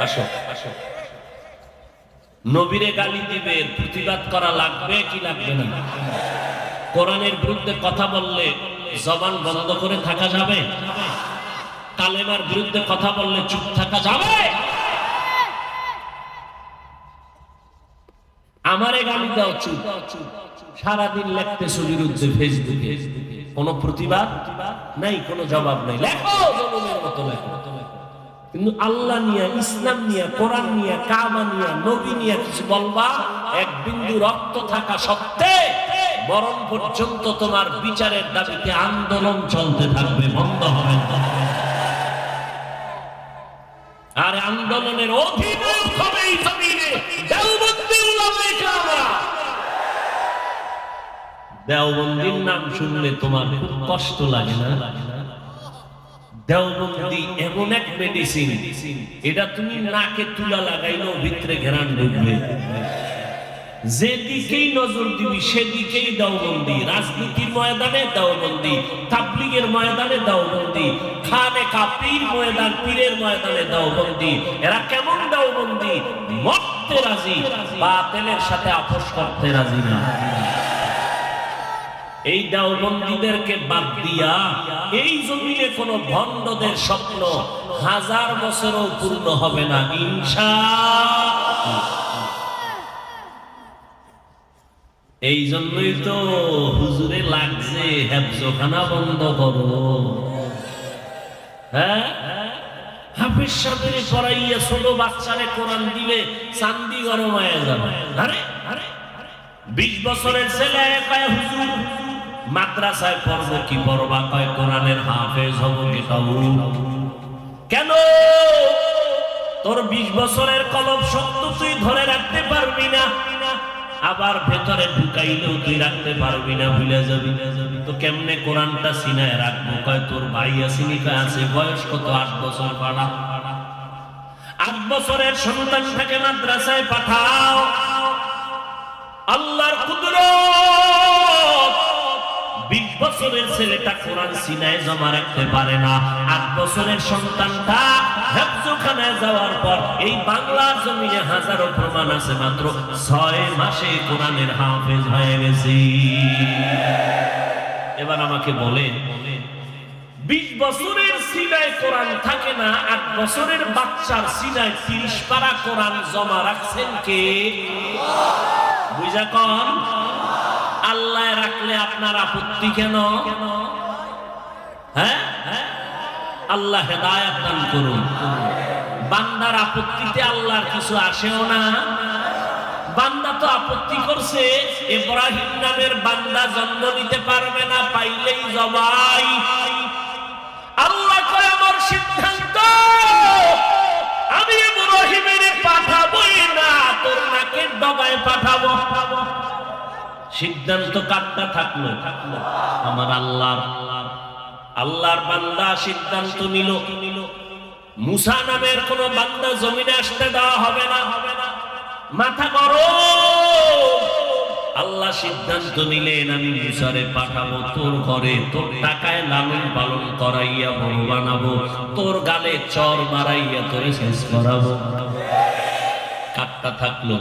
Speaker 1: আসো আসো। নবীরে গালি দিবে, প্রতিবাদ করা লাগবে কি লাগবে না? কোরআনের বিরুদ্ধে কথা বললে জবান বন্ধ করে থাকা যাবে? কালেমার বিরুদ্ধে কথা বললে চুপ থাকা যাবে? আমারে গালি দাও, চুপ। সারাদিন লেখতেছো বিরুদ্ধে ফেসবুকে, কোনো প্রতিবাদ নাই, কোনো জবাব নাই, লেখো জনমের মতো লেখো। কিন্তু আল্লাহ নিয়ে, ইসলাম নিয়ে, কোরআন নিয়ে, কাবা নিয়ে, নবী নিয়ে কিছু বলবা, এক বিন্দু রক্ত থাকা সত্ত্বে মরণ পর্যন্ত তোমার বিচারের দাবিতে আন্দোলন চলতে থাকবে, বন্ধ হবে না। আর আন্দোলনের অধিনায়ক হবে এই জমিনে দেওবন্দি উলামায়ে কেরামরা। দেওবন্দির নাম শুনলে তোমার খুব কষ্ট লাগে না? দেওবন্দি এমন এক মেডিসিন, এটা তুমি নাকে তুলা লাগাইলেও ভিতরে ঘেরান ঢুকবে। যেদিকেই নজর দিবি সেদিকেই দেওবন্দি। রাজনীতির ময়দানে দেওবন্দি, তাবলীগের ময়দানে দেওবন্দি, খানে কাপীর ময়দান, পীরের ময়দানে দেওবন্দি। এরা কেমন দেওবন্দি? মরতে রাজি, বাতিলের সাথে আপোষ করতে রাজি না। এই দেওবন্দীদেরকে বাদ দিয়া এই জমিনে কোন ভণ্ডদের স্বপ্ন 1000 বছরও পূর্ণ হবে না ইনশাআল্লাহ। এই জন্যই তো হুজুরে লাগছে হেফজখানা বন্ধ করো। হ্যাঁ, হাফেজ সাহেবের পড়াইয়া ছোট বাচ্চারে কোরআন দিলে চান্দি গরম হয়ে যাবে। আরে 20 বছরের ছেলে কয় হুজুর মাদ্রাসায় পড়বো কি পড়বা, কয় কোরআনের হাফেজ হব কি হবো। কেন? তোর 20 বছরের কলম শক্ত তুই ধরে রাখতে পারবি না। আবার ভেতরে ঢুকাইলেও তুই রাখতে পারবি না, ভুলে যাবি। তো কেমনে কোরআনটা সিনায় রাখবো? কয় তোর ভাই আসিনি, কয় আছে। বয়স কত? 8 বছর। পাড়া 8 বছরের সন্তানটাকে মাদ্রাসায় পাঠাও। আল্লাহর কুদরত, 20 বছরের ছেলেটা কোরআন সিনায় জমা রাখতে পারে না, 8 বছরের সন্তানটা হেফজখানায় যাওয়ার পর এই বাংলার জমিনে হাজারো প্রমাণ আছে, মাত্র 6 মাসে কোরআনের হাফেজ হয়ে গেছে। এবার আমাকে বলেন, 20 বছরের সিনায় কোরআন থাকে না, 8 বছরের বাচ্চার সিনায় 30 পারা কোরআন জমা রাখছেন কে? বুঝা কন? আল্লাহ রাখলে আপনার আপত্তি কেন? হ্যাঁ, আল্লাহ হেদায়েত দান করুন। বান্দার আপত্তিতে আল্লাহর কিছু আসেও না। বান্দা তো আপত্তি করছে, ইব্রাহিম নামের বান্দা জন্ম নিতে পারবে না, পাইলেই জবাই। আল্লাহ কয় আমার সিদ্ধান্ত, আমি ইব্রাহিমের পাঠাবোই না, তোর নাকের ডগায় পাঠাবো। সিদ্ধান্ত কাটটা থাকলো আমার আল্লাহর বান্দা সিদ্ধান্ত নিল, মুসা নামের কোন বান্দা জমিনে আসতে দেওয়া হবে না। মাথা গরম। আল্লাহ সিদ্ধান্ত নিলেন, আমি মুসারে পাঠাবো তোর ঘরে, তোর টাকায় লালন পালন করাইয়া বড় বানাবো, তোর গালে চর মারাইয়া তোরে শেষ করাবো। কাটটা থাকলো।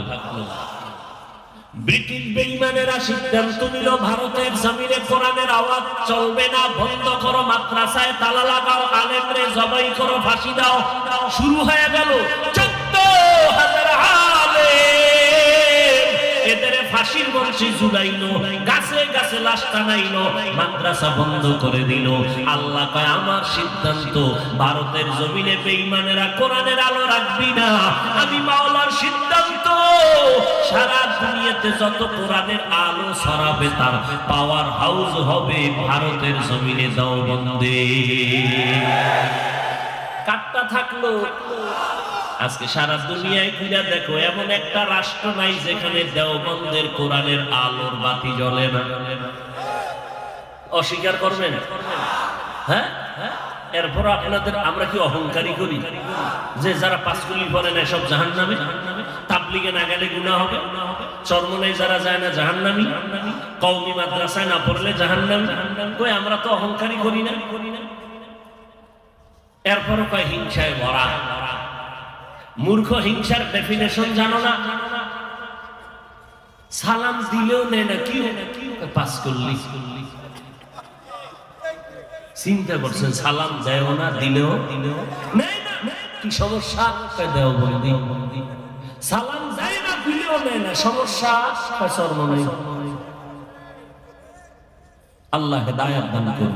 Speaker 1: ব্রিটিশ বেঈমানেরা সিদ্ধান্ত নিল, ভারতের জমিনে কোরআনের আওয়াজ চলবে না, বন্ধ করো, মাদ্রাসায় তালা লাগাও, আলেমরে জবাই করো, ফাঁসি দাও। শুরু হয়ে গেল 14,000 আলেম, এদের ফাঁসির বংশী ঝুলাইলো, গাছে গাছে লাশ টানাইলো, মাদ্রাসা বন্ধ করে দিল। আল্লাহ কয় আমার সিদ্ধান্ত, ভারতের জমিনে বেঈমানেরা কোরআনের আলো রাখবি না। আমি মাওলার সিদ্ধান্ত, সারা দুনিয়াতে যত কোরআনের আলো ছড়াবে তার পাওয়ার হাউস হবে ভারতের জমিনে দেওবন্দে। কাটটা থাকলো। আজকে সারা দুনিয়ায় ঘুরে দেখো, এমন একটা রাষ্ট্র নাই যেখানে দেওবন্দের কোরআনের আলোর বাতি জ্বলে না। অস্বীকার করবেন? হ্যাঁ, এরপর আপনাদের আমরা কি অহংকারী করি যে যারা পাঁচকুলি পড়ে না সব জাহান্নামী, তাবলিগে না গেলে গুনাহ হবে, চরমনায় যারা যায় না জাহান্নামী, কওমি মাদ্রাসায় না পড়লে জাহান্নামী। কই আমরা তো অহংকারী করি না। এরপরও কয় হিংসায় ভরা। মূর্খ হিংসার ডেফিনেশন জানো না? সালাম দিলেও নেয় না, কি পাঁচকুল্লি। চিন্তা করছেন, সালাম দেয় না, দিলেও নেয় না, কি সমস্যা? দেওবন্দি। সালাম দেয় না, দিলেও নেয় না, সমস্যা? চরমনাই। আল্লাহ হেদায়েত দান করুন।